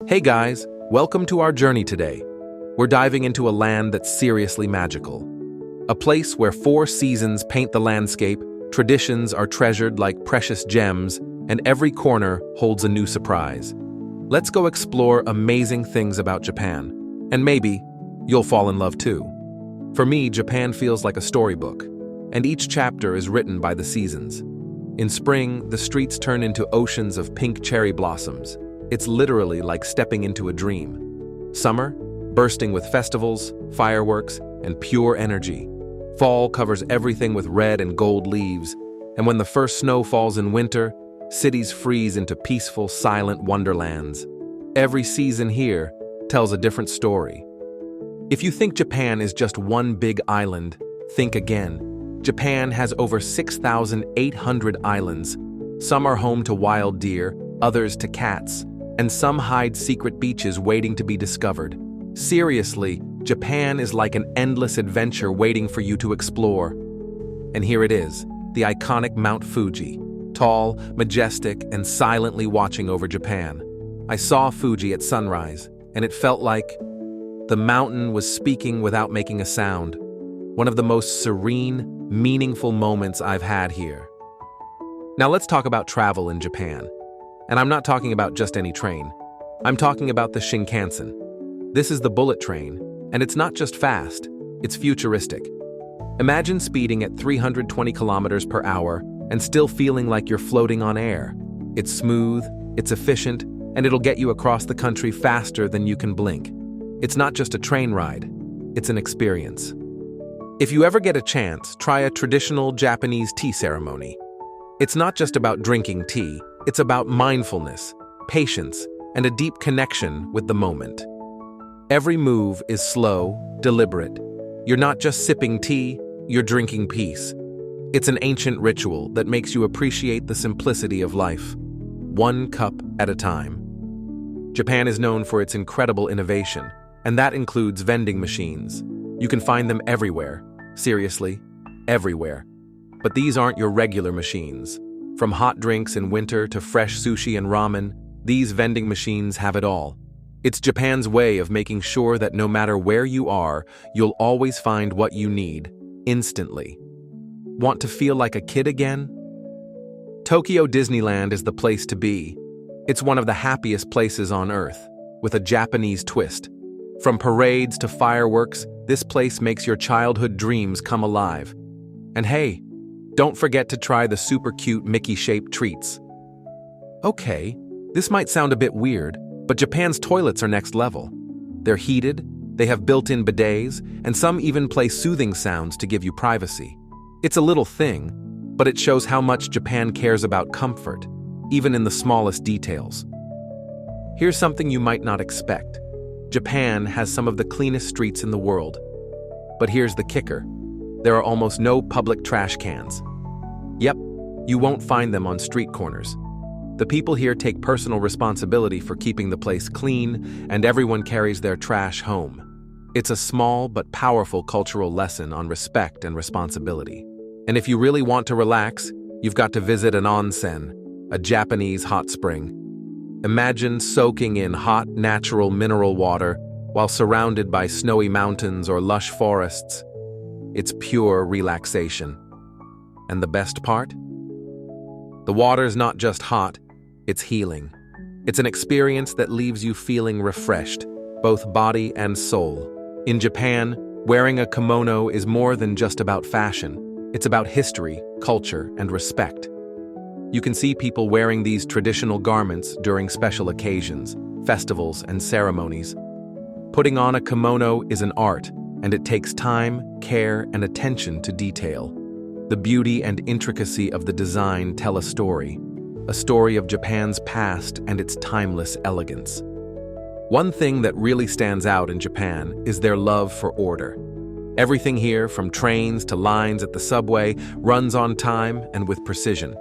Hey guys, welcome to our journey today. We're diving into a land that's seriously magical. A place where 4 seasons paint the landscape, traditions are treasured like precious gems, and every corner holds a new surprise. Let's go explore amazing things about Japan, and maybe you'll fall in love too. For me, Japan feels like a storybook, and each chapter is written by the seasons. In spring, the streets turn into oceans of pink cherry blossoms. It's literally like stepping into a dream. Summer, bursting with festivals, fireworks, and pure energy. Fall covers everything with red and gold leaves, and when the first snow falls in winter, cities freeze into peaceful, silent wonderlands. Every season here tells a different story. If you think Japan is just one big island, think again. Japan has over 6,800 islands. Some are home to wild deer, others to cats, and some hide secret beaches waiting to be discovered. Seriously, Japan is like an endless adventure waiting for you to explore. And here it is, the iconic Mount Fuji, tall, majestic, and silently watching over Japan. I saw Fuji at sunrise, and it felt like the mountain was speaking without making a sound. One of the most serene, meaningful moments I've had here. Now let's talk about travel in Japan. And I'm not talking about just any train. I'm talking about the Shinkansen. This is the bullet train, and it's not just fast, it's futuristic. Imagine speeding at 320 kilometers per hour and still feeling like you're floating on air. It's smooth, it's efficient, and it'll get you across the country faster than you can blink. It's not just a train ride, it's an experience. If you ever get a chance, try a traditional Japanese tea ceremony. It's not just about drinking tea, it's about mindfulness, patience, and a deep connection with the moment. Every move is slow, deliberate. You're not just sipping tea, you're drinking peace. It's an ancient ritual that makes you appreciate the simplicity of life, one cup at a time. Japan is known for its incredible innovation, and that includes vending machines. You can find them everywhere. Seriously, everywhere. But these aren't your regular machines. From hot drinks in winter to fresh sushi and ramen, these vending machines have it all. It's Japan's way of making sure that no matter where you are, you'll always find what you need, instantly. Want to feel like a kid again? Tokyo Disneyland is the place to be. It's one of the happiest places on Earth, with a Japanese twist. From parades to fireworks, this place makes your childhood dreams come alive. And hey, don't forget to try the super cute Mickey-shaped treats. Okay, this might sound a bit weird, but Japan's toilets are next level. They're heated, they have built-in bidets, and some even play soothing sounds to give you privacy. It's a little thing, but it shows how much Japan cares about comfort, even in the smallest details. Here's something you might not expect. Japan has some of the cleanest streets in the world. But here's the kicker. There are almost no public trash cans. Yep, you won't find them on street corners. The people here take personal responsibility for keeping the place clean, and everyone carries their trash home. It's a small but powerful cultural lesson on respect and responsibility. And if you really want to relax, you've got to visit an onsen, a Japanese hot spring. Imagine soaking in hot, natural mineral water while surrounded by snowy mountains or lush forests. It's pure relaxation. And the best part? The water's not just hot, it's healing. It's an experience that leaves you feeling refreshed, both body and soul. In Japan, wearing a kimono is more than just about fashion. It's about history, culture, and respect. You can see people wearing these traditional garments during special occasions, festivals, and ceremonies. Putting on a kimono is an art, and it takes time, care, and attention to detail. The beauty and intricacy of the design tell a story of Japan's past and its timeless elegance. One thing that really stands out in Japan is their love for order. Everything here, from trains to lines at the subway, runs on time and with precision.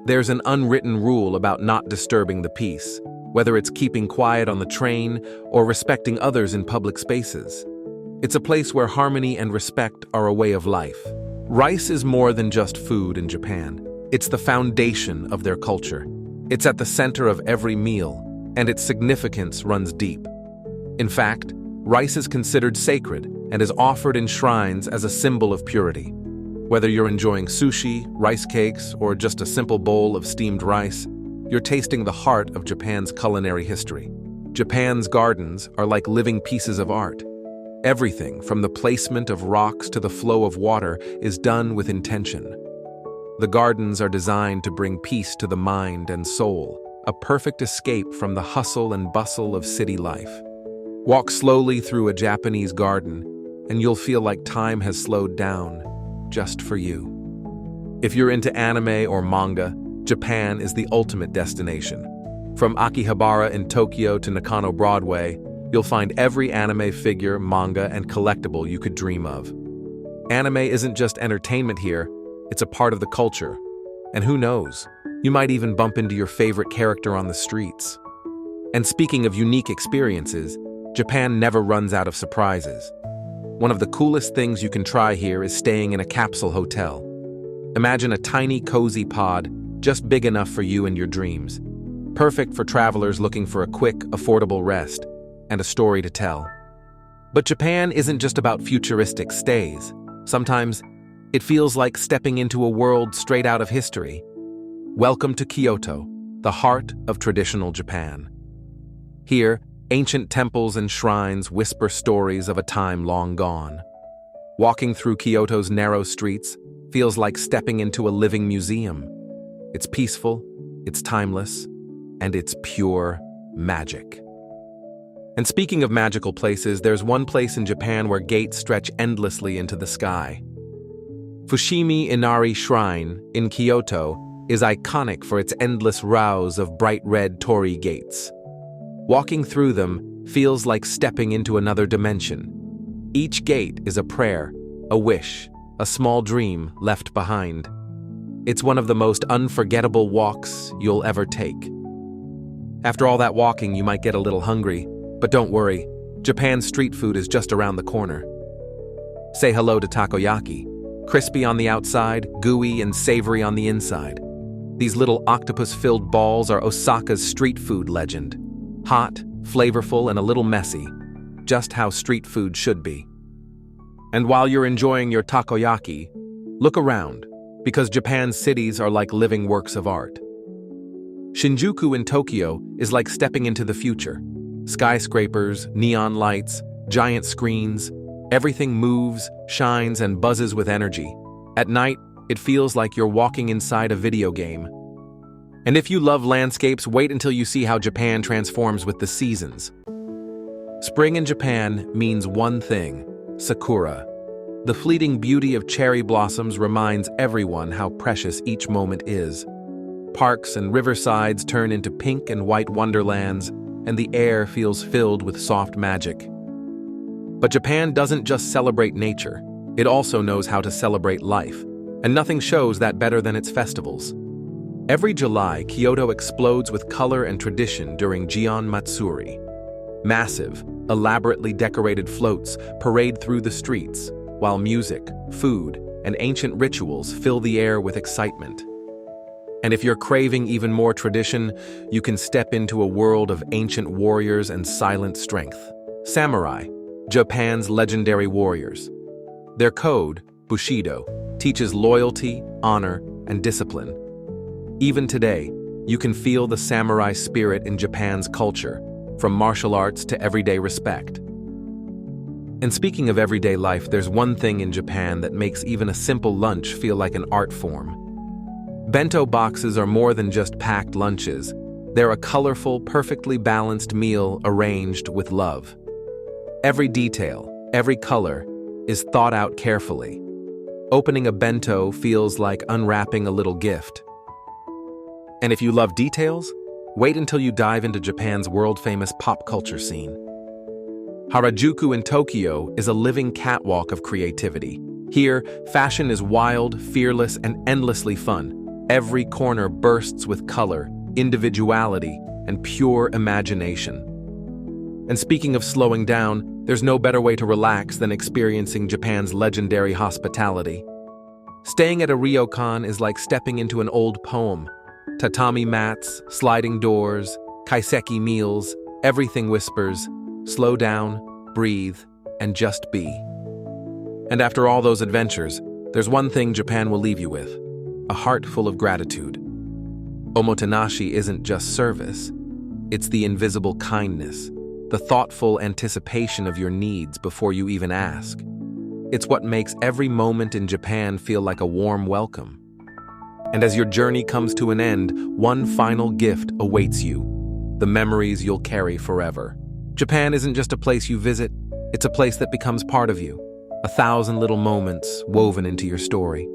There's an unwritten rule about not disturbing the peace, whether it's keeping quiet on the train or respecting others in public spaces. It's a place where harmony and respect are a way of life. Rice is more than just food in Japan. It's the foundation of their culture. It's at the center of every meal, and its significance runs deep. In fact, rice is considered sacred and is offered in shrines as a symbol of purity. Whether you're enjoying sushi, rice cakes, or just a simple bowl of steamed rice, you're tasting the heart of Japan's culinary history. Japan's gardens are like living pieces of art. Everything, from the placement of rocks to the flow of water, is done with intention. The gardens are designed to bring peace to the mind and soul, a perfect escape from the hustle and bustle of city life. Walk slowly through a Japanese garden, and you'll feel like time has slowed down, just for you. If you're into anime or manga, Japan is the ultimate destination. From Akihabara in Tokyo to Nakano Broadway, you'll find every anime figure, manga, and collectible you could dream of. Anime isn't just entertainment here, it's a part of the culture. And who knows, you might even bump into your favorite character on the streets. And speaking of unique experiences, Japan never runs out of surprises. One of the coolest things you can try here is staying in a capsule hotel. Imagine a tiny, cozy pod, just big enough for you and your dreams. Perfect for travelers looking for a quick, affordable rest and a story to tell. But Japan isn't just about futuristic stays. Sometimes it feels like stepping into a world straight out of history. Welcome to Kyoto, the heart of traditional Japan. Here, ancient temples and shrines whisper stories of a time long gone. Walking through Kyoto's narrow streets feels like stepping into a living museum. It's peaceful, it's timeless, and it's pure magic. And speaking of magical places, there's one place in Japan where gates stretch endlessly into the sky. Fushimi Inari Shrine in Kyoto is iconic for its endless rows of bright red torii gates. Walking through them feels like stepping into another dimension. Each gate is a prayer, a wish, a small dream left behind. It's one of the most unforgettable walks you'll ever take. After all that walking, you might get a little hungry, but don't worry, Japan's street food is just around the corner. Say hello to takoyaki, crispy on the outside, gooey and savory on the inside. These little octopus-filled balls are Osaka's street food legend. Hot, flavorful, and a little messy, just how street food should be. And while you're enjoying your takoyaki, look around, because Japan's cities are like living works of art. Shinjuku in Tokyo is like stepping into the future. Skyscrapers, neon lights, giant screens, everything moves, shines, and buzzes with energy. At night, it feels like you're walking inside a video game. And if you love landscapes, wait until you see how Japan transforms with the seasons. Spring in Japan means one thing: sakura. The fleeting beauty of cherry blossoms reminds everyone how precious each moment is. Parks and riversides turn into pink and white wonderlands, and the air feels filled with soft magic. But Japan doesn't just celebrate nature, it also knows how to celebrate life, and nothing shows that better than its festivals. Every July, Kyoto explodes with color and tradition during Gion Matsuri. Massive, elaborately decorated floats parade through the streets, while music, food, and ancient rituals fill the air with excitement. And if you're craving even more tradition, you can step into a world of ancient warriors and silent strength. Samurai, Japan's legendary warriors. Their code, Bushido, teaches loyalty, honor, and discipline. Even today, you can feel the samurai spirit in Japan's culture, from martial arts to everyday respect. And speaking of everyday life, there's one thing in Japan that makes even a simple lunch feel like an art form. Bento boxes are more than just packed lunches. They're a colorful, perfectly balanced meal arranged with love. Every detail, every color, is thought out carefully. Opening a bento feels like unwrapping a little gift. And if you love details, wait until you dive into Japan's world-famous pop culture scene. Harajuku in Tokyo is a living catwalk of creativity. Here, fashion is wild, fearless, and endlessly fun. Every corner bursts with color, individuality, and pure imagination. And speaking of slowing down, there's no better way to relax than experiencing Japan's legendary hospitality. Staying at a ryokan is like stepping into an old poem. Tatami mats, sliding doors, Kaiseki meals, everything whispers, slow down, breathe, and just be. And after all those adventures, there's one thing Japan will leave you with: a heart full of gratitude. Omotenashi isn't just service, it's the invisible kindness, the thoughtful anticipation of your needs before you even ask. It's what makes every moment in Japan feel like a warm welcome. And as your journey comes to an end, one final gift awaits you: the memories you'll carry forever. Japan isn't just a place you visit, it's a place that becomes part of you. 1,000 little moments woven into your story.